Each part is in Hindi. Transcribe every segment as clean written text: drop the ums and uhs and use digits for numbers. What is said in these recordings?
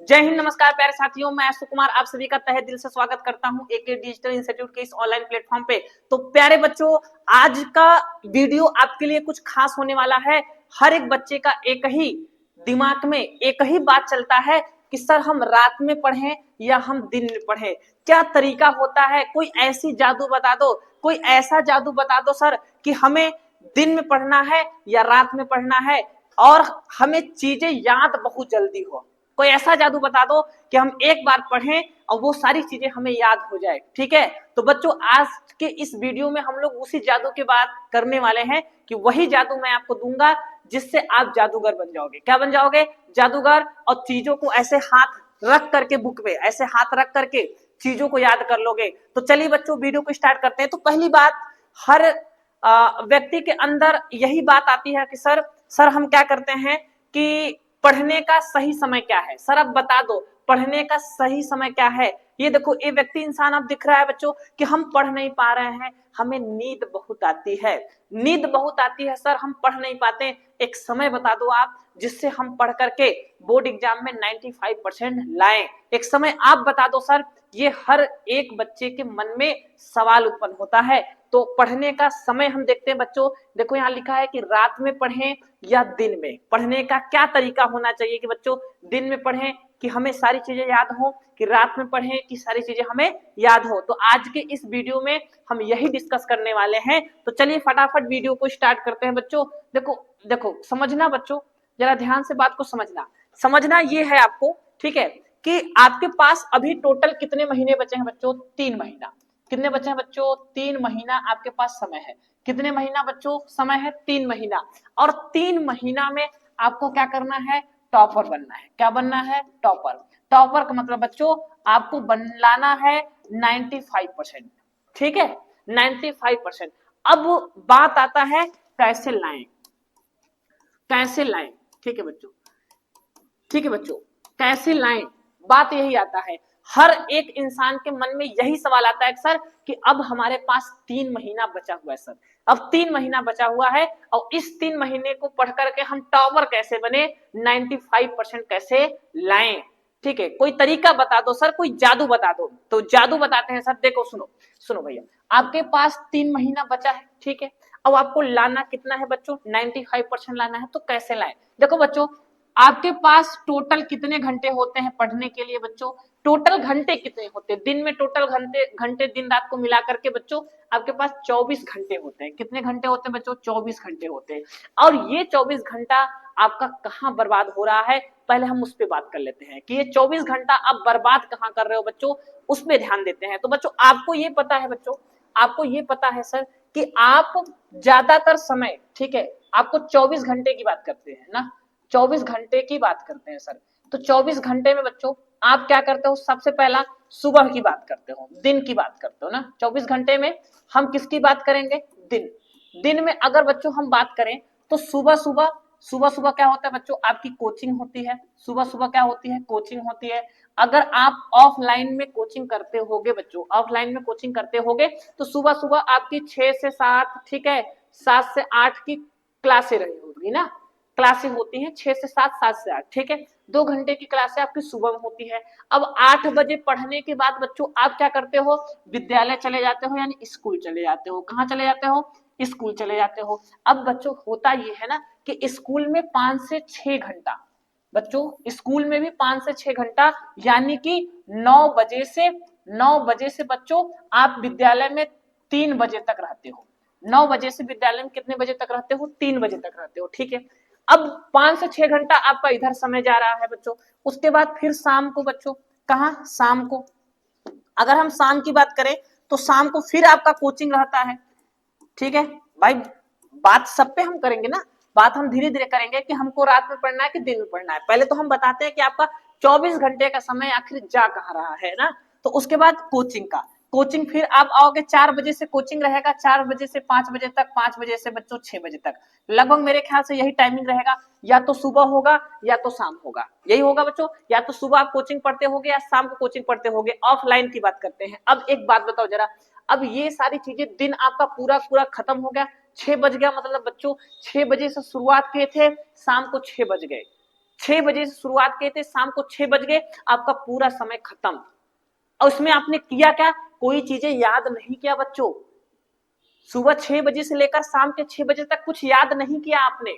जय हिंद, नमस्कार प्यारे साथियों। मैं सुकुमार आप सभी का तहे दिल से स्वागत करता हूं एके डिजिटल इंस्टीट्यूट के इस ऑनलाइन प्लेटफॉर्म पे। तो प्यारे बच्चों, आज का वीडियो आपके लिए कुछ खास होने वाला है। हर एक बच्चे का एक ही दिमाग में एक ही बात चलता है कि सर हम रात में पढ़ें या हम दिन में पढ़ें, क्या तरीका होता है? कोई ऐसी जादू बता दो, कोई ऐसा जादू बता दो सर कि हमें दिन में पढ़ना है या रात में पढ़ना है और हमें चीजें याद बहुत जल्दी हो। कोई ऐसा जादू बता दो कि हम एक बार पढ़ें और वो सारी चीजें हमें याद हो जाए। ठीक है, तो बच्चों आज के इस वीडियो में हम लोग उसी जादू की बात करने वाले हैं कि वही जादू मैं आपको दूंगा जिससे आप जादूगर बन जाओगे। क्या बन जाओगे? जादूगर। और चीजों को ऐसे हाथ रख करके, बुक पे ऐसे हाथ रख करके चीजों को याद कर लोगे। तो चलिए बच्चों, वीडियो को स्टार्ट करते हैं। तो पहली बात, हर व्यक्ति के अंदर यही बात आती है कि सर हम क्या करते हैं कि पढ़ने का सही समय क्या है? सर अब बता दो, पढ़ने का सही समय क्या है? ये देखो, ये व्यक्ति इंसान अब दिख रहा है बच्चों कि हम पढ़ नहीं पा रहे हैं, हमें नींद बहुत आती है। नींद बहुत आती है सर, हम पढ़ नहीं पाते। एक समय बता दो आप जिससे हम पढ़ करके बोर्ड एग्जाम में 95% लाएं। एक समय आप बता दो सर। ये हर एक बच्चे के मन में सवाल उत्पन्न होता है। तो पढ़ने का समय हम देखते हैं बच्चों। देखो यहाँ लिखा है कि रात में पढ़ें या दिन में। पढ़ने का क्या तरीका होना चाहिए कि बच्चों दिन में पढ़ें कि हमें सारी चीजें याद हो, कि रात में पढ़ें कि सारी चीजें हमें याद हो। तो आज के इस वीडियो में हम यही डिस्कस करने वाले हैं। तो चलिए फटाफट वीडियो को स्टार्ट करते हैं बच्चों। देखो देखो, समझना बच्चों, जरा ध्यान से बात को समझना। समझना ये है आपको, ठीक है, कि आपके पास अभी टोटल कितने महीने बचे हैं बच्चों? 3 महीना। कितने बचे हैं बच्चों? 3 महीना आपके पास समय है। कितने महीना बच्चों समय है? 3 महीना। और 3 महीना में आपको क्या करना है? टॉपर बनना है। क्या बनना है? टॉपर। टॉपर का मतलब बच्चों आपको लाना है 95%। ठीक है, 95%। अब बात आता है कैसे लाएं, कैसे लाएं। ठीक है बच्चों, ठीक है बच्चों, कैसे लाएं, बात यही आता है। हर एक इंसान के मन में यही सवाल आता है सर कि अब हमारे पास 3 महीना बचा हुआ है सर। अब 3 महीना बचा हुआ है और इस 3 महीने को पढ़ करके हम टॉपर कैसे बने, 95% कैसे लाएं। ठीक है, कोई तरीका बता दो सर, कोई जादू बता दो। तो जादू बताते हैं सर। देखो सुनो, सुनो भैया, आपके पास 3 महीना बचा है। ठीक है, अब आपको लाना कितना है बच्चों? 95% लाना है। तो कैसे लाएं? देखो बच्चों, आपके पास टोटल कितने घंटे होते हैं पढ़ने के लिए बच्चों? टोटल घंटे कितने होते हैं दिन में? टोटल घंटे घंटे दिन रात को मिला करके बच्चों आपके पास 24 घंटे होते हैं। कितने घंटे होते हैं बच्चों? 24 घंटे होते हैं। और ये 24 घंटा आपका कहाँ बर्बाद हो रहा है, पहले हम उस पर बात कर लेते हैं कि ये 24 घंटा आप बर्बाद कहाँ कर रहे हो बच्चों, उस पर ध्यान देते हैं। तो बच्चों आपको ये पता है बच्चों, आपको ये पता है सर कि आप ज्यादातर समय, ठीक है, आपको 24 घंटे की बात करते हैं ना, 24 घंटे की बात करते हैं सर। तो 24 घंटे में बच्चों आप क्या करते हो? सबसे पहला सुबह की बात करते हो, दिन की बात करते हो ना। 24 घंटे में हम किसकी बात करेंगे? दिन। दिन में अगर बच्चों हम बात करें तो सुबह सुबह, सुबह सुबह क्या होता है बच्चों? आपकी कोचिंग होती है। सुबह सुबह क्या होती है? कोचिंग होती है। अगर आप ऑफलाइन में कोचिंग करते होगे बच्चों, ऑफलाइन में कोचिंग करते होगे तो सुबह सुबह आपकी 6 से 7, ठीक है, 7 से 8 की क्लासें रही होगी ना। क्लासें होती हैं 6 से 7, 7 से 8, ठीक है। 2 घंटे की क्लासें आपकी सुबह में होती है। अब 8 बजे पढ़ने के बाद बच्चों आप क्या करते हो? विद्यालय चले जाते हो, यानी स्कूल चले जाते हो। कहाँ चले जाते हो? स्कूल चले जाते हो। अब बच्चों होता ये है ना कि स्कूल में 5 से 6 घंटा, बच्चों स्कूल में भी 5 से 6 घंटा, यानी कि 9 बजे से बच्चों आप विद्यालय में 3 बजे तक रहते हो। 9 बजे से विद्यालय में कितने बजे तक रहते हो? 3 बजे तक रहते हो। ठीक है, अब 5 से 6 घंटा आपका इधर समय जा रहा है बच्चों। उसके बाद फिर शाम को बच्चों, कहा? शाम को। अगर हम शाम की बात करें तो शाम को फिर आपका कोचिंग रहता है। ठीक है भाई, बात सब पे हम करेंगे ना, बात हम धीरे धीरे करेंगे कि हमको रात में पढ़ना है कि दिन में पढ़ना है। पहले तो हम बताते हैं कि आपका 24 घंटे का समय आखिर जा कहाँ रहा है ना। तो उसके बाद कोचिंग का, कोचिंग फिर आप आओगे 4 बजे से कोचिंग रहेगा, 4 बजे से 5 बजे तक, 5 बजे से बच्चों 6 बजे तक। लगभग मेरे ख्याल से यही टाइमिंग रहेगा। या तो सुबह होगा या तो शाम होगा, यही होगा बच्चों। या तो सुबह आप कोचिंग पढ़ते होगे या शाम को कोचिंग पढ़ते होगे। ऑफलाइन की बात करते हैं। अब एक बात बताओ जरा, अब ये सारी चीजें दिन आपका पूरा पूरा खत्म हो गया, 6 बज गया, मतलब बच्चों 6 बजे से शुरुआत किए थे, शाम को 6 बज गए। 6 बजे से शुरुआत किए थे, शाम को 6 बज गए, आपका पूरा समय खत्म। और उसमें आपने किया क्या? कोई चीजें याद नहीं किया बच्चों। सुबह 6 बजे से लेकर शाम के 6 बजे तक कुछ याद नहीं किया आपने।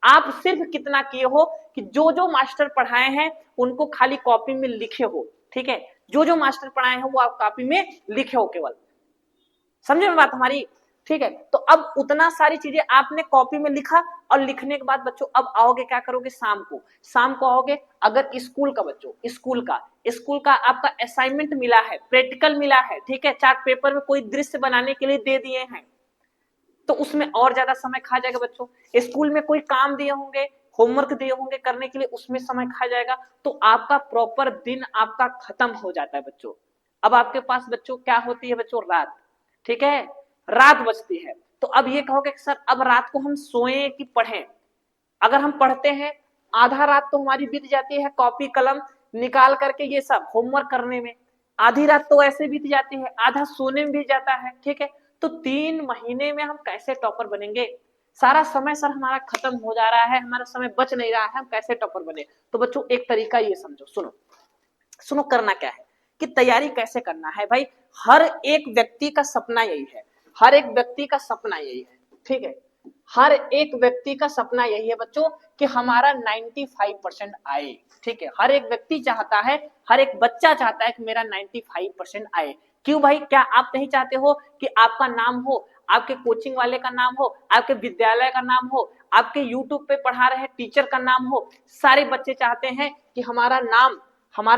आप सिर्फ कितना किए हो कि जो जो मास्टर पढ़ाए हैं उनको खाली कॉपी में लिखे हो, ठीक है, जो जो मास्टर पढ़ाए हैं वो आप कॉपी में लिखे हो केवल। समझे में बात हमारी? ठीक है, तो अब उतना सारी चीजें आपने कॉपी में लिखा, और लिखने के बाद बच्चों अब आओगे क्या करोगे? शाम को आओगे, अगर स्कूल का बच्चों स्कूल का आपका असाइनमेंट मिला है, प्रैक्टिकल मिला है, ठीक है, चार्ट पेपर में कोई दृश्य बनाने के लिए दे दिए हैं, तो उसमें और ज्यादा समय खा जाएगा बच्चों। स्कूल में कोई काम दिए होंगे, होमवर्क दिए होंगे करने के लिए, उसमें समय खा जाएगा, तो आपका प्रॉपर दिन आपका खत्म हो जाता है बच्चों। अब आपके पास बच्चों क्या होती है बच्चों? रात, ठीक है, रात बचती है। तो अब ये कहोगे कि सर अब रात को हम सोए कि पढ़ें? अगर हम पढ़ते हैं, आधा रात तो हमारी बीत जाती है कॉपी कलम निकाल करके ये सब होमवर्क करने में, आधी रात तो ऐसे बीत जाती है, आधा सोने में भी जाता है, ठीक है। तो 3 महीने में हम कैसे टॉपर बनेंगे? सारा समय सर हमारा खत्म हो जा रहा है, हमारा समय बच नहीं रहा है, हम कैसे टॉपर बने? तो बच्चों एक तरीका ये समझो, सुनो सुनो, करना क्या है कि तैयारी कैसे करना है भाई। हर एक व्यक्ति का सपना यही है, हर एक व्यक्ति का सपना यही है, ठीक है, हर एक व्यक्ति का सपना यही है बच्चों कि हमारा 95% आए, ठीक है। हर एक व्यक्ति चाहता है, हर एक बच्चा चाहता है कि मेरा 95% आए। क्यों भाई? क्या आप नहीं चाहते हो कि आपका नाम हो, आपके कोचिंग वाले का नाम हो, आपके विद्यालय का नाम हो, आपके यूट्यूब पे पढ़ा रहे टीचर का नाम हो? सारे बच्चे चाहते हैं कि हमारा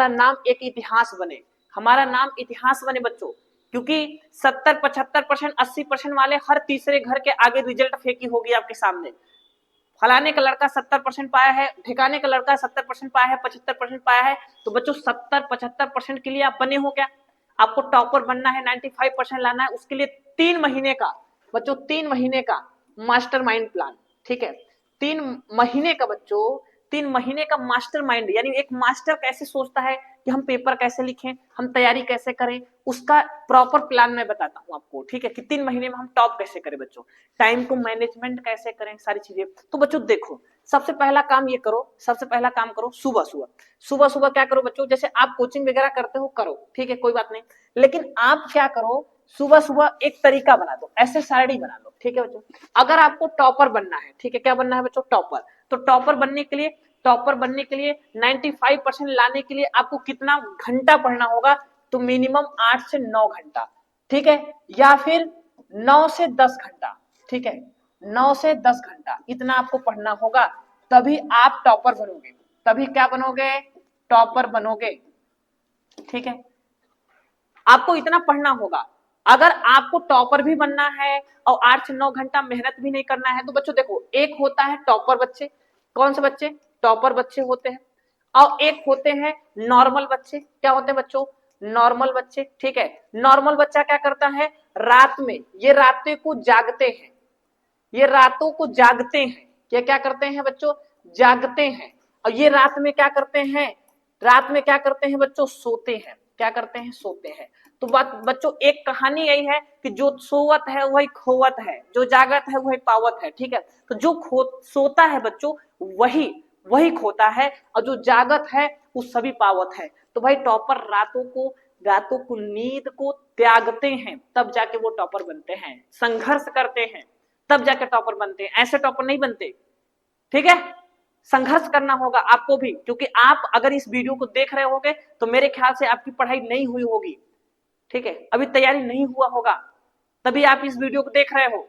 नाम एक इतिहास बने, हमारा नाम इतिहास बने बच्चों। क्योंकि 70, 75%, 80% वाले हर तीसरे घर के आगे रिजल्ट फेंकी होगी आपके सामने। फलाने का लड़का 70% पाया है, ठिकाने का लड़का 70% पाया है, 75% पाया है। तो बच्चों 70-75% के लिए आप बने हो क्या? आपको टॉपर बनना है, 95% लाना है, उसके लिए 3 महीने का बच्चों, 3 महीने का मास्टरमाइंड प्लान, ठीक है। 3 महीने का बच्चों, 3 महीने का मास्टरमाइंड, यानी एक मास्टर कैसे सोचता है कि हम पेपर कैसे लिखें, हम तैयारी कैसे करें, उसका प्रॉपर प्लान मैं बताता हूं आपको, ठीक है, कि 3 महीने में हम टॉप कैसे करें बच्चों, टाइम को मैनेजमेंट कैसे करें, सारी चीजें। तो बच्चों देखो, सबसे पहला काम ये करो, सबसे पहला काम करो, सुबह क्या करो बच्चों, जैसे आप कोचिंग वगैरह करते हो करो, ठीक है, कोई बात नहीं, लेकिन आप क्या करो, सुबह एक तरीका बना दो, ऐसे सारणी बना लो, ठीक है बच्चों। अगर आपको टॉपर बनना है, ठीक है, क्या बनना है बच्चों? टॉपर। तो टॉपर बनने के लिए 95% लाने के लिए आपको कितना घंटा पढ़ना होगा? तो मिनिमम 8 से 9 घंटा, ठीक है, या फिर 9 से 10 घंटा, ठीक है, 9 से 10 घंटा इतना आपको पढ़ना होगा, तभी आप टॉपर बनोगे। तभी क्या बनोगे? टॉपर बनोगे, ठीक है। आपको इतना पढ़ना होगा। अगर आपको टॉपर भी बनना है और 8 से 9 घंटा मेहनत भी नहीं करना है, तो बच्चों देखो, एक होता है टॉपर बच्चे, कौन से बच्चे? टॉपर बच्चे होते हैं, और एक होते हैं नॉर्मल बच्चे। क्या होते हैं बच्चों? नॉर्मल बच्चे, ठीक है। नॉर्मल बच्चा क्या करता है? रात में, ये रातें को जागते हैं, ये रातों को जागते हैं, ये क्या करते हैं बच्चों? जागते हैं। और ये रात में क्या करते हैं? रात में क्या करते हैं बच्चों? सोते हैं। क्या करते हैं? सोते हैं। तो बात बच्चों, एक कहानी यही है कि जो सोवत है वही खोवत है, जो जागत है वही पावत है, ठीक है। तो जो सोता है बच्चों वही खोता है, और जो जागत है वो सभी पावत है। तो भाई टॉपर रातों को नींद को त्यागते हैं, तब जाके वो टॉपर बनते हैं, संघर्ष करते हैं, तब जाके टॉपर बनते हैं, ऐसे टॉपर नहीं बनते, ठीक है। संघर्ष करना होगा आपको भी, क्योंकि आप अगर इस वीडियो को देख रहे होगे तो मेरे ख्याल से आपकी पढ़ाई नहीं हुई होगी, ठीक है, अभी तैयारी नहीं हुआ होगा, तभी आप इस वीडियो को देख रहे हो।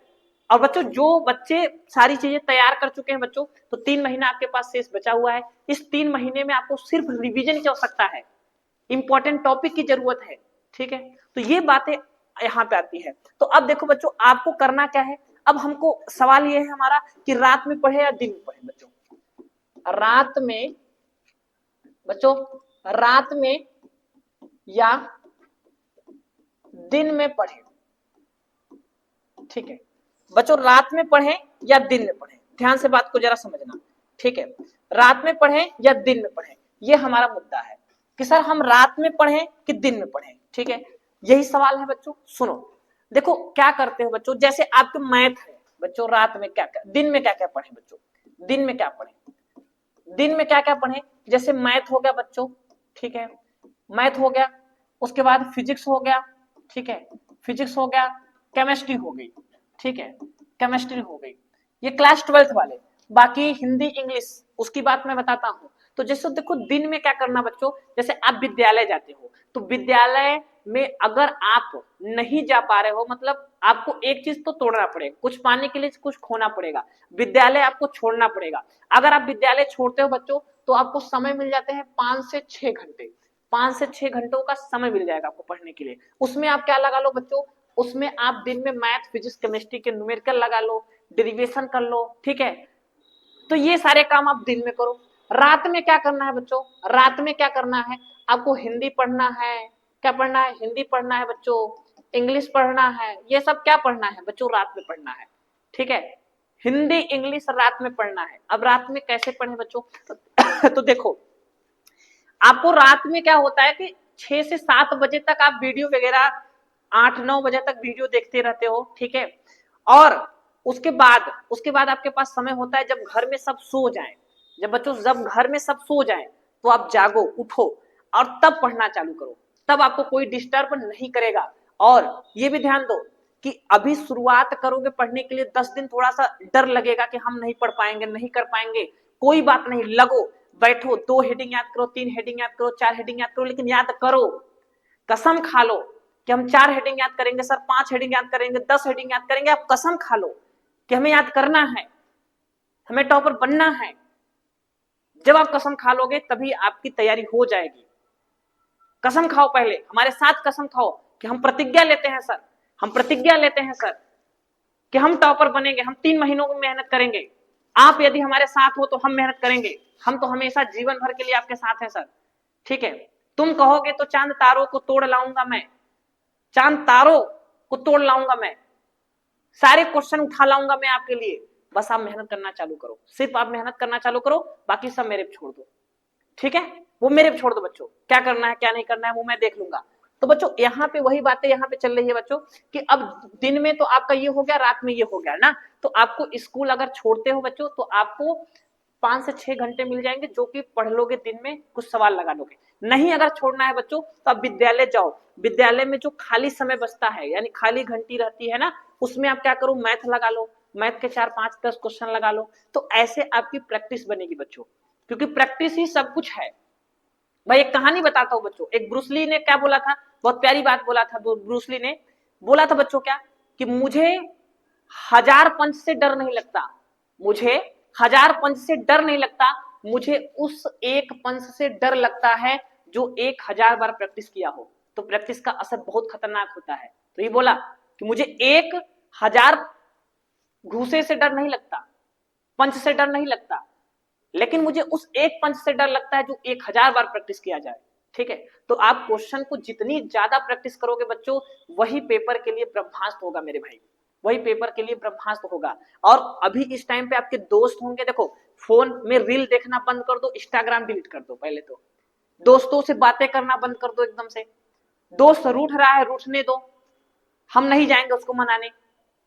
और बच्चों, जो बच्चे सारी चीजें तैयार कर चुके हैं बच्चों, तो 3 महीना आपके पास शेष बचा हुआ है। इस 3 महीने में आपको सिर्फ रिवीजन की आवश्यकता है, इंपॉर्टेंट टॉपिक की जरूरत है, ठीक है। तो ये बातें यहाँ पे आती है। तो अब देखो बच्चों, आपको करना क्या है? अब हमको सवाल ये है हमारा कि रात में पढ़े या दिन में पढ़े बच्चों? रात में बच्चों, रात में या दिन में पढ़े, ठीक है बच्चों, रात में पढ़े या दिन में पढ़े, ध्यान से बात को जरा समझना, ठीक है। रात में पढ़े या दिन में पढ़े, ये हमारा मुद्दा है कि सर हम रात में पढ़े कि दिन में पढ़े, ठीक है, यही सवाल है बच्चों। सुनो, देखो क्या करते हो बच्चों, जैसे आपके मैथ है बच्चों, रात में क्या क्या, दिन में क्या क्या पढ़े बच्चों? दिन में क्या पढ़े? दिन में क्या क्या पढ़े, जैसे मैथ हो गया बच्चों, ठीक है, मैथ हो गया, उसके बाद फिजिक्स हो गया, ठीक है, फिजिक्स हो गया, केमिस्ट्री हो गई, ठीक है, केमिस्ट्री हो गई, ये क्लास 12th वाले। बाकी हिंदी इंग्लिश उसकी बात मैं बताता हूँ। तो जैसे देखो दिन में क्या करना बच्चों, जैसे आप विद्यालय जाते हो तो विद्यालय में अगर आप नहीं जा पा रहे हो, मतलब आपको एक चीज तो तोड़ना पड़ेगा, कुछ पाने के लिए कुछ खोना पड़ेगा, विद्यालय आपको छोड़ना पड़ेगा। अगर आप विद्यालय छोड़ते हो बच्चों तो आपको समय मिल जाते हैं 5 से 6 घंटे, 5 से 6 घंटों का समय मिल जाएगा आपको पढ़ने के लिए। उसमें आप क्या लगा लो बच्चों, उसमें आप दिन में मैथ फिजिक्स केमिस्ट्री के न्यूमेरिकल लगा लो, डेरिवेशन कर लो, ठीक है। तो ये सारे काम आप दिन में करो। रात में क्या करना है बच्चों, रात में क्या करना है, आपको हिंदी पढ़ना है, क्या पढ़ना है, हिंदी पढ़ना है बच्चों, इंग्लिश पढ़ना है, ये सब क्या पढ़ना है बच्चों, रात में पढ़ना है, ठीक है। हिंदी इंग्लिश रात में पढ़ना है। अब रात में कैसे पढ़े बच्चों तो देखो आपको रात में क्या होता है कि 6 से 7 बजे तक आप वीडियो वगैरह 8-9 बजे तक वीडियो देखते रहते हो, ठीक है। और उसके बाद आपके पास समय होता है जब घर में सब सो जाएं, जब बच्चों जब घर में सब सो जाएं तो आप जागो, उठो और तब पढ़ना चालू करो, तब आपको कोई डिस्टर्ब नहीं करेगा। और ये भी ध्यान दो कि अभी शुरुआत करोगे पढ़ने के लिए, 10 दिन थोड़ा सा डर लगेगा कि हम नहीं पढ़ पाएंगे, नहीं कर पाएंगे, कोई बात नहीं, लगो, बैठो, 2 हेडिंग याद करो, 3 हेडिंग याद करो, 4 हेडिंग याद करो, लेकिन याद करो, कसम खा लो कि हम 4 हेडिंग याद करेंगे सर, 5 हेडिंग याद करेंगे, 10 हेडिंग याद करेंगे, आप कसम खा लो कि हमें याद करना है, हमें टॉपर बनना है। जब आप कसम खा लोगे तभी आपकी तैयारी हो जाएगी। कसम खाओ, पहले हमारे साथ कसम खाओ कि हम प्रतिज्ञा लेते हैं सर, हम प्रतिज्ञा लेते हैं सर कि हम टॉपर बनेंगे, हम 3 महीनों में मेहनत करेंगे, आप यदि हमारे साथ हो तो हम मेहनत करेंगे, हम तो हमेशा जीवन भर के लिए आपके साथ हैं सर, ठीक है। तुम कहोगे तो चांद तारों को तोड़ लाऊंगा मैं, चांद तारों को तोड़ लाऊंगा मैं, सारे क्वेश्चन उठा लाऊंगा मैं आपके लिए, बस आप मेहनत करना चालू करो, सिर्फ आप मेहनत करना चालू करो, बाकी सब मेरे पे छोड़ दो, ठीक है, वो मेरे पे छोड़ दो बच्चों, क्या करना है क्या नहीं करना है वो मैं देख लूंगा। तो बच्चों यहाँ पे वही बातें यहाँ पे चल रही है बच्चों कि अब दिन में तो आपका ये हो गया, रात में ये हो गया ना, तो आपको स्कूल अगर छोड़ते हो बच्चों तो आपको 5 से 6 घंटे मिल जाएंगे जो कि पढ़ लोगे, दिन में कुछ सवाल लगा लोगे। नहीं अगर छोड़ना है बच्चों तो आप विद्यालय जाओ, विद्यालय में जो खाली समय बचता है यानी खाली घंटी रहती है ना, उसमें आप क्या करो, मैथ लगा लो, मैथ के 4-5-10 क्वेश्चन लगा लो, तो ऐसे आपकी प्रैक्टिस बनेगी बच्चों, क्योंकि प्रैक्टिस ही सब कुछ है। भाई एक कहानी बताता हूँ बच्चों, एक ब्रूसली ने क्या बोला था, बहुत प्यारी बात बोला था, ब्रूसली ने बोला था बच्चों क्या कि मुझे 1000 पंच से डर नहीं लगता, मुझे 1000 पंच से डर नहीं लगता, मुझे उस एक पंच से डर लगता है जो 1000 बार प्रैक्टिस किया हो। तो प्रैक्टिस का असर बहुत खतरनाक होता है। तो ये बोला कि मुझे 1000 घूसे से डर नहीं लगता, पंच से डर नहीं लगता, लेकिन मुझे उस एक पंच से डर लगता है जो 1000 बार प्रैक्टिस किया जाए, ठीक है। तो आप क्वेश्चन को जितनी ज्यादा प्रैक्टिस करोगे बच्चों, वही पेपर के लिए ब्रह्मास्त्र होगा मेरे भाई, वही पेपर के लिए ब्रह्मास्त्र होगा। और अभी इस टाइम पे आपके दोस्त होंगे, देखो फोन में रील देखना बंद कर दो, इंस्टाग्राम डिलीट कर दो, पहले तो दोस्तों से बातें करना बंद कर दो एकदम से, दोस्त रूठ रहा है रूठने दो, हम नहीं जाएंगे उसको मनाने,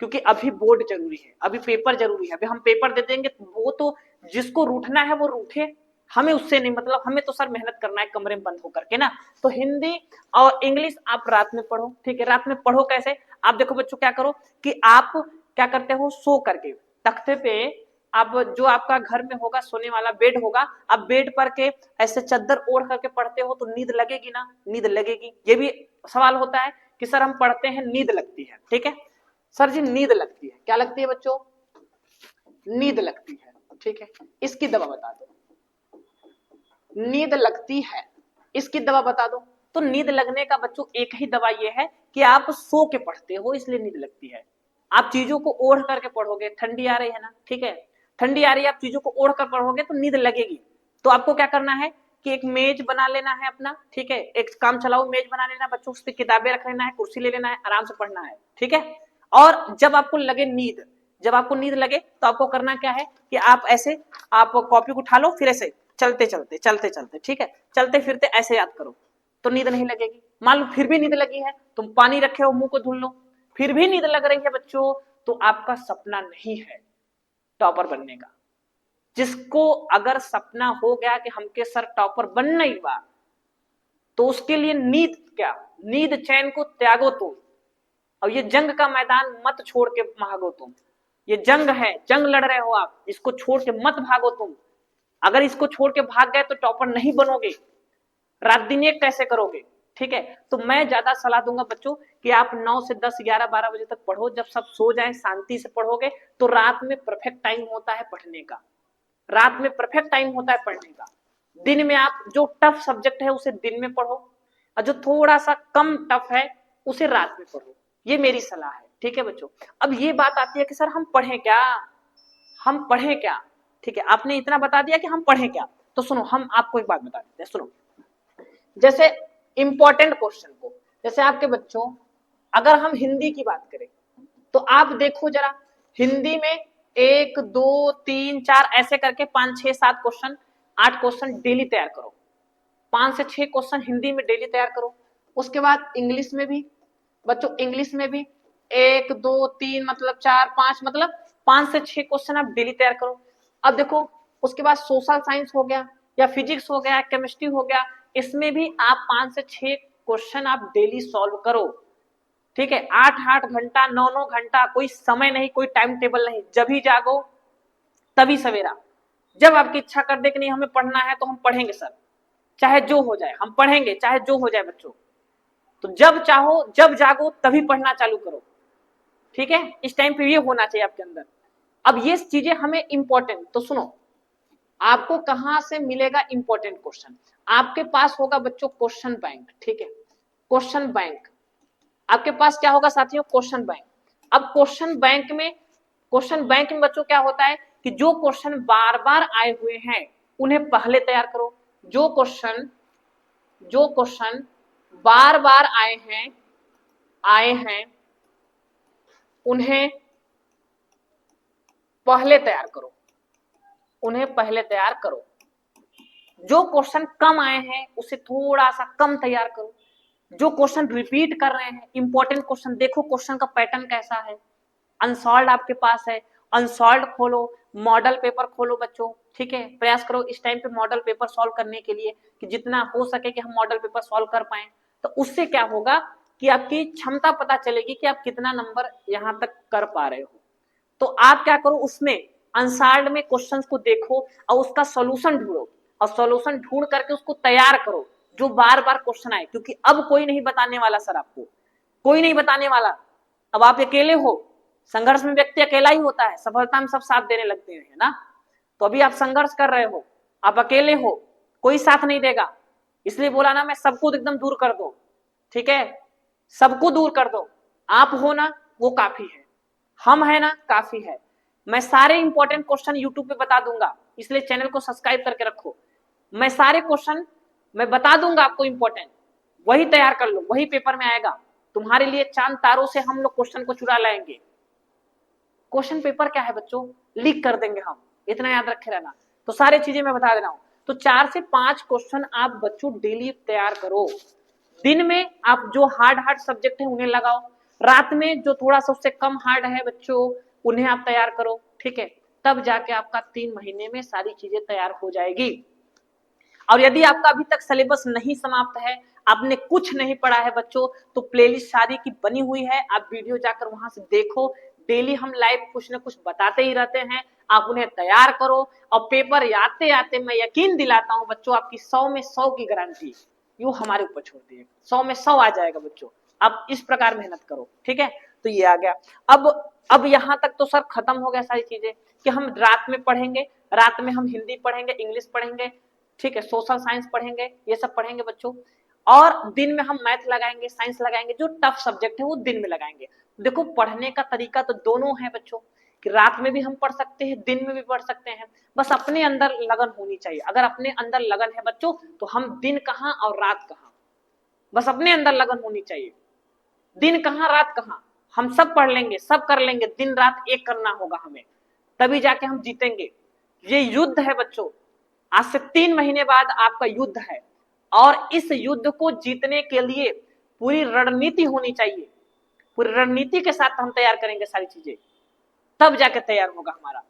क्योंकि अभी बोर्ड जरूरी है, अभी पेपर जरूरी है, अभी हम पेपर दे देंगे वो तो जिसको रूठना है वो रूठे, हमें उससे नहीं मतलब, हमें तो सर मेहनत करना है कमरे में बंद होकर के ना। तो हिंदी और इंग्लिश आप रात में पढ़ो, ठीक है। रात में पढ़ो कैसे, आप देखो बच्चों क्या करो कि आप क्या करते हो, सो करके तख्ते पे, आप जो आपका घर में होगा सोने वाला बेड होगा, आप बेड पर के ऐसे चादर ओढ़ करके पढ़ते हो तो नींद लगेगी ना, नींद लगेगी। ये भी सवाल होता है कि सर हम पढ़ते हैं नींद लगती है, ठीक है सर जी, नींद लगती है, क्या लगती है बच्चों, नींद लगती है, ठीक है। इसकी दवा बता दो, नींद लगती है, इसकी दवा बता दो। तो नींद लगने का बच्चों एक ही दवा ये है कि आप सो के पढ़ते हो इसलिए नींद लगती है। आप चीजों को ओढ़ करके पढ़ोगे, ठंडी आ रही है ना, ठीक है, ठंडी आ रही है, आप चीजों को ओढ़ कर पढ़ोगे तो नींद लगेगी। तो आपको क्या करना है कि एक मेज बना लेना है अपना, ठीक है, एक काम चलाओ मेज बना लेना बच्चों, उस पर किताबें रख लेना है, कुर्सी ले लेना है, आराम से पढ़ना है, ठीक है। और जब आपको लगे नींद, जब आपको नींद लगे तो आपको करना क्या है कि आप ऐसे, आप कॉपी को उठा लो, फिर ऐसे चलते चलते चलते चलते, ठीक है, चलते फिरते ऐसे याद करो तो नींद नहीं लगेगी। मान लो फिर भी नींद लगी है, तुम पानी रखे हो मुंह को धुल लो, फिर भी नींद लग रही है बच्चों, तो आपका सपना नहीं है टॉपर बनने का, जिसको अगर सपना हो गया कि हमके सर टॉपर बनना ही बा, तो उसके लिए नींद क्या, नींद चैन को त्यागो तुम। और ये जंग का मैदान मत छोड़ के भागो तुम। ये जंग है, जंग लड़ रहे हो आप, इसको छोड़ के मत भागो तुम। अगर इसको छोड़ के भाग गए तो टॉपर नहीं बनोगे, रात दिन एक कैसे करोगे। ठीक है, तो मैं ज्यादा सलाह दूंगा बच्चों कि आप 9 से 10, 11, 12 बजे तक पढ़ो। जब सब सो जाए शांति से पढ़ोगे तो रात में परफेक्ट टाइम होता है पढ़ने का, रात में परफेक्ट टाइम होता है पढ़ने का। दिन में आप जो टफ सब्जेक्ट है उसे दिन में पढ़ो, और जो थोड़ा सा कम टफ है उसे रात में पढ़ो। ये मेरी सलाह है। ठीक है बच्चों, अब ये बात आती है कि सर हम पढ़ें क्या, हम पढ़ें क्या। ठीक है, आपने इतना बता दिया कि हम पढ़ें क्या, तो सुनो हम आपको एक बात बता देते हैं। सुनो, जैसे इंपॉर्टेंट क्वेश्चन को, जैसे आपके बच्चों अगर हम हिंदी की बात करें तो आप देखो जरा, हिंदी में 1, 2, 3, 4 ऐसे करके 5, 6, 7 क्वेश्चन, 8 क्वेश्चन डेली तैयार करो। 5 से 6 क्वेश्चन हिंदी में डेली तैयार करो। उसके बाद इंग्लिश में भी बच्चों, इंग्लिश में भी 1, 2, 3 मतलब 4, 5 मतलब 5 से 6 क्वेश्चन आप डेली तैयार करो। अब देखो, उसके बाद सोशल साइंस हो गया या फिजिक्स हो गया, केमिस्ट्री हो गया, इसमें भी आप 5 से 6 क्वेश्चन आप डेली सॉल्व करो। ठीक है, 8-8 घंटा, 9-9 घंटा, कोई समय नहीं, कोई टाइम टेबल नहीं, जब ही जागो तभी सवेरा। जब आपकी इच्छा कर दे कि नहीं हमें पढ़ना है तो हम पढ़ेंगे सर, चाहे जो हो जाए हम पढ़ेंगे, चाहे जो हो जाए बच्चों। तो जब चाहो जब जागो तभी पढ़ना चालू करो। ठीक है, इस टाइम पे ये होना चाहिए आपके अंदर। अब ये चीजें हमें इंपॉर्टेंट, तो सुनो आपको कहां से मिलेगा इंपॉर्टेंट क्वेश्चन, आपके पास होगा बच्चों क्वेश्चन बैंक। ठीक है, क्वेश्चन बैंक आपके पास क्या होगा साथियों, क्वेश्चन बैंक। अब क्वेश्चन बैंक में बच्चों क्या होता है कि जो क्वेश्चन बार बार आए हुए हैं उन्हें पहले तैयार करो। जो क्वेश्चन बार बार आए हैं उन्हें पहले तैयार करो, उन्हें पहले तैयार करो। जो क्वेश्चन कम आए हैं उसे थोड़ा सा कम तैयार करो। जो क्वेश्चन रिपीट कर रहे हैं, इंपॉर्टेंट क्वेश्चन, देखो क्वेश्चन का पैटर्न कैसा है। अनसॉल्व आपके पास है, अनसॉल्व खोलो, मॉडल पेपर खोलो बच्चों। ठीक है, प्रयास करो इस टाइम पे मॉडल पेपर सॉल्व करने के लिए कि जितना हो सके कि हम मॉडल पेपर सॉल्व कर पाए। तो उससे क्या होगा कि आपकी क्षमता पता चलेगी कि आप कितना नंबर यहां तक कर पा रहे हो। तो आप क्या करो, उसमें अनसॉल्व में क्वेश्चंस को देखो और उसका सॉल्यूशन ढूंढो, और सॉल्यूशन ढूंढ करके उसको तैयार करो जो बार बार क्वेश्चन आए। क्योंकि अब कोई नहीं बताने वाला सर, आपको कोई नहीं बताने वाला। अब आप अकेले हो, संघर्ष में व्यक्ति अकेला ही होता है, सफलता में सब साथ देने लगते हैं, है ना। तो अभी आप संघर्ष कर रहे हो, आप अकेले हो, कोई साथ नहीं देगा। इसलिए बोला ना मैं, सबको एकदम दूर कर दो। ठीक है, सबको दूर कर दो, आप हो ना वो काफी है, हम है ना काफी है। मैं सारे इंपॉर्टेंट क्वेश्चन यूट्यूब पे बता दूंगा, इसलिए चैनल को सब्सक्राइब करके रखो। मैं सारे क्वेश्चन मैं बता दूंगा आपको इंपॉर्टेंट, वही तैयार कर लो, वही पेपर में आएगा तुम्हारे लिए। चांद तारों से हम लोग क्वेश्चन को चुरा लाएंगे। क्वेश्चन पेपर क्या है बच्चों, लीक कर देंगे हम, इतना याद रखे रहना। तो सारी चीजें मैं बता दे रहा हूं। तो 4 से 5 क्वेश्चन आप बच्चों डेली तैयार करो। दिन में आप जो हार्ड सब्जेक्ट है उन्हें लगाओ, रात में जो थोड़ा सा उससे कम हार्ड है बच्चों उन्हें आप तैयार करो। ठीक है, तब जाके आपका 3 महीने में सारी चीजें तैयार हो जाएगी। और यदि आपका अभी तक सिलेबस नहीं समाप्त है, आपने कुछ नहीं पढ़ा है बच्चों, तो प्लेलिस्ट सारी की बनी हुई है, आप वीडियो जाकर वहां से देखो। डेली हम लाइव कुछ न कुछ बताते ही रहते हैं, आप उन्हें तैयार करो। और पेपर आते आते मैं यकीन दिलाता हूं बच्चों, आपकी 100 में 100 की गारंटी यूं हमारे ऊपर छोड़ दिए, 100 में 100 आ जाएगा बच्चों। आप इस प्रकार मेहनत करो। ठीक है, तो ये आ गया। अब यहां तक तो सर खत्म हो गया सारी चीजें कि हम रात में पढ़ेंगे, रात में हम हिंदी पढ़ेंगे, इंग्लिश पढ़ेंगे, ठीक है, सोशल साइंस पढ़ेंगे, ये सब पढ़ेंगे बच्चों। और दिन में हम मैथ लगाएंगे, साइंस लगाएंगे, जो टफ सब्जेक्ट है वो दिन में लगाएंगे। देखो पढ़ने का तरीका तो दोनों है बच्चों, कि रात में भी हम पढ़ सकते हैं, दिन में भी पढ़ सकते हैं, बस अपने अंदर लगन होनी चाहिए। अगर अपने अंदर लगन है बच्चों तो हम दिन कहाँ और रात कहाँ, बस अपने अंदर लगन होनी चाहिए। दिन कहाँ रात कहाँ, हम सब पढ़ लेंगे, सब कर लेंगे, दिन रात एक करना होगा हमें, तभी जाके हम जीतेंगे। ये युद्ध है बच्चों, आज से 3 महीने बाद आपका युद्ध है, और इस युद्ध को जीतने के लिए पूरी रणनीति होनी चाहिए। पूरी रणनीति के साथ हम तैयार करेंगे सारी चीजें, तब जाके तैयार होगा हमारा।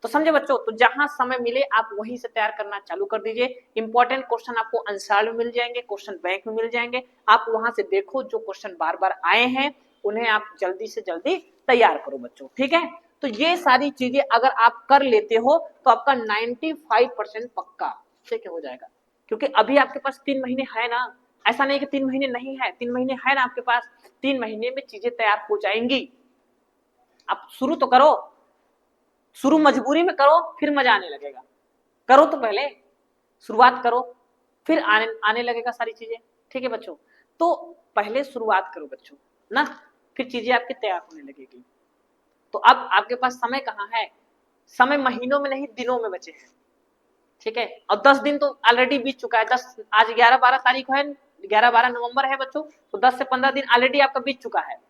तो समझे बच्चों, तो जहां समय मिले आप वहीं से तैयार करना चालू कर दीजिए। इंपॉर्टेंट क्वेश्चन आपको आंसर में मिल जाएंगे, क्वेश्चन बैंक में मिल जाएंगे, आप वहां से देखो जो क्वेश्चन बार बार आए हैं उन्हें आप जल्दी से जल्दी तैयार करो बच्चों, ठीक है। तो ये सारी चीजें अगर आप कर लेते हो तो आपका 95% पक्का ठीक हो जाएगा, क्योंकि अभी आपके पास 3 महीने है ना, ऐसा नहीं कि 3 महीने नहीं है, 3 महीने है ना आपके पास, 3 महीने में चीजें तैयार हो जाएंगी। आप शुरू तो करो, शुरू मजबूरी में करो फिर मजा आने लगेगा, करो तो पहले शुरुआत करो फिर आने लगेगा सारी चीजें, ठीक है बच्चों। तो पहले शुरुआत करो बच्चों ना, फिर चीजें आपकी तैयार होने लगेगी। तो अब आपके पास समय कहाँ है, समय महीनों में नहीं दिनों में बचे हैं, ठीक है। और 10 दिन तो ऑलरेडी बीत चुका है, 10 आज 11-12 तारीख है, 11-12 नवंबर है बच्चों, तो 10 से 15 दिन ऑलरेडी आपका बीत चुका है।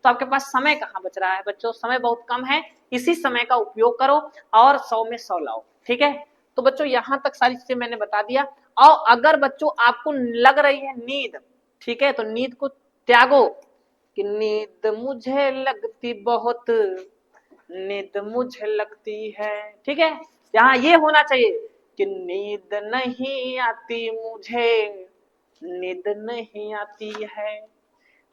तो आपके पास समय कहाँ बच रहा है बच्चों, समय बहुत कम है, इसी समय का उपयोग करो और 100 में 100 लाओ, ठीक है। तो बच्चों यहां तक सारी चीजें मैंने बता दिया। और अगर बच्चों आपको लग रही है नींद, ठीक है, तो नींद को त्यागो कि नींद मुझे लगती बहुत, नींद मुझे लगती है, ठीक है। यहाँ ये होना चाहिए कि नींद नहीं आती मुझे, नींद नहीं आती है,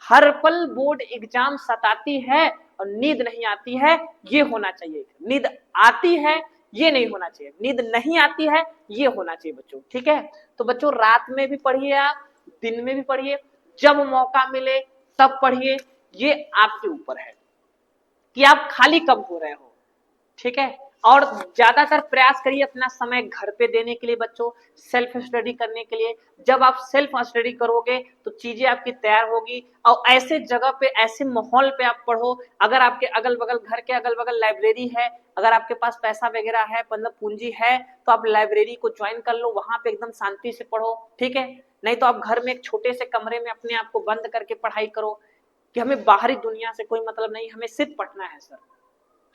हर पल बोर्ड एग्जाम सताती है और नींद नहीं आती है, ये होना चाहिए। नींद आती है ये नहीं होना चाहिए, नींद नहीं आती है ये होना चाहिए बच्चों, ठीक है। तो बच्चों रात में भी पढ़िए, आप दिन में भी पढ़िए, जब मौका मिले तब पढ़िए, ये आपके ऊपर है कि आप खाली कब हो रहे हो, ठीक है। और ज्यादातर प्रयास करिए अपना समय घर पे देने के लिए बच्चों, सेल्फ स्टडी करने के लिए। जब आप सेल्फ स्टडी करोगे तो चीजें आपकी तैयार होगी, और ऐसे जगह पे ऐसे माहौल पे आप पढ़ो, अगर आपके अगल बगल घर के अगल बगल लाइब्रेरी है, अगर आपके पास पैसा वगैरह है, मतलब पूंजी है, तो आप लाइब्रेरी को ज्वाइन कर लो, वहां पे एकदम शांति से पढ़ो, ठीक है। नहीं तो आप घर में एक छोटे से कमरे में अपने आप को बंद करके पढ़ाई करो कि हमें बाहरी दुनिया से कोई मतलब नहीं, हमें सिर्फ पढ़ना है सर,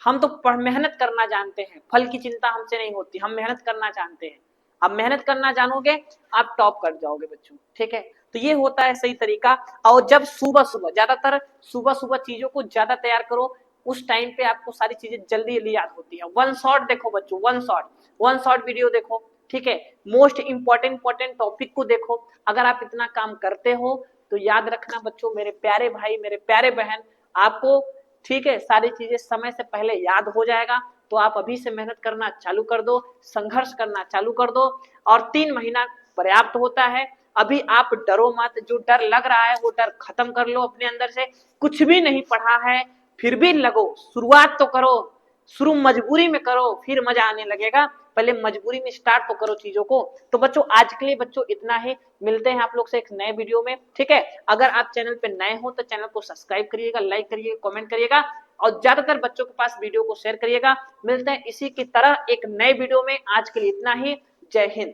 हम तो मेहनत करना जानते हैं, फल की चिंता हमसे नहीं होती, हम मेहनत करना जानते हैं। आप मेहनत करना जानोगे आप टॉप कर जाओगे बच्चों, ठीक है। तो ये होता है सही तरीका। और जब सुबह सुबह, ज्यादातर सुबह सुबह चीजों को ज्यादा तैयार करो, उस टाइम पे आपको सारी चीजें जल्दी जल्दी याद होती है। वन शॉट देखो बच्चों, वन शॉट वीडियो देखो, ठीक है। मोस्ट इंपॉर्टेंट टॉपिक को देखो। अगर आप इतना काम करते हो तो याद रखना बच्चों, मेरे प्यारे भाई, मेरे प्यारे बहन, आपको ठीक है सारी चीजें समय से पहले याद हो जाएगा। तो आप अभी से मेहनत करना चालू कर दो, संघर्ष करना चालू कर दो, और 3 महीना पर्याप्त होता है। अभी आप डरो मत, जो डर लग रहा है वो डर खत्म कर लो अपने अंदर से। कुछ भी नहीं पढ़ा है फिर भी लगो, शुरुआत तो करो, शुरू मजबूरी में करो फिर मजा आने लगेगा, पहले मजबूरी में स्टार्ट तो करो चीजों को। तो बच्चों आज के लिए बच्चों इतना ही, मिलते हैं आप लोग से एक नए वीडियो में, ठीक है। अगर आप चैनल पे नए हो तो चैनल को सब्सक्राइब करिएगा, लाइक करिएगा, कमेंट करिएगा, और ज्यादातर बच्चों के पास वीडियो को शेयर करिएगा। मिलते हैं इसी की तरह एक नए वीडियो में, आज के लिए इतना ही, जय हिंद।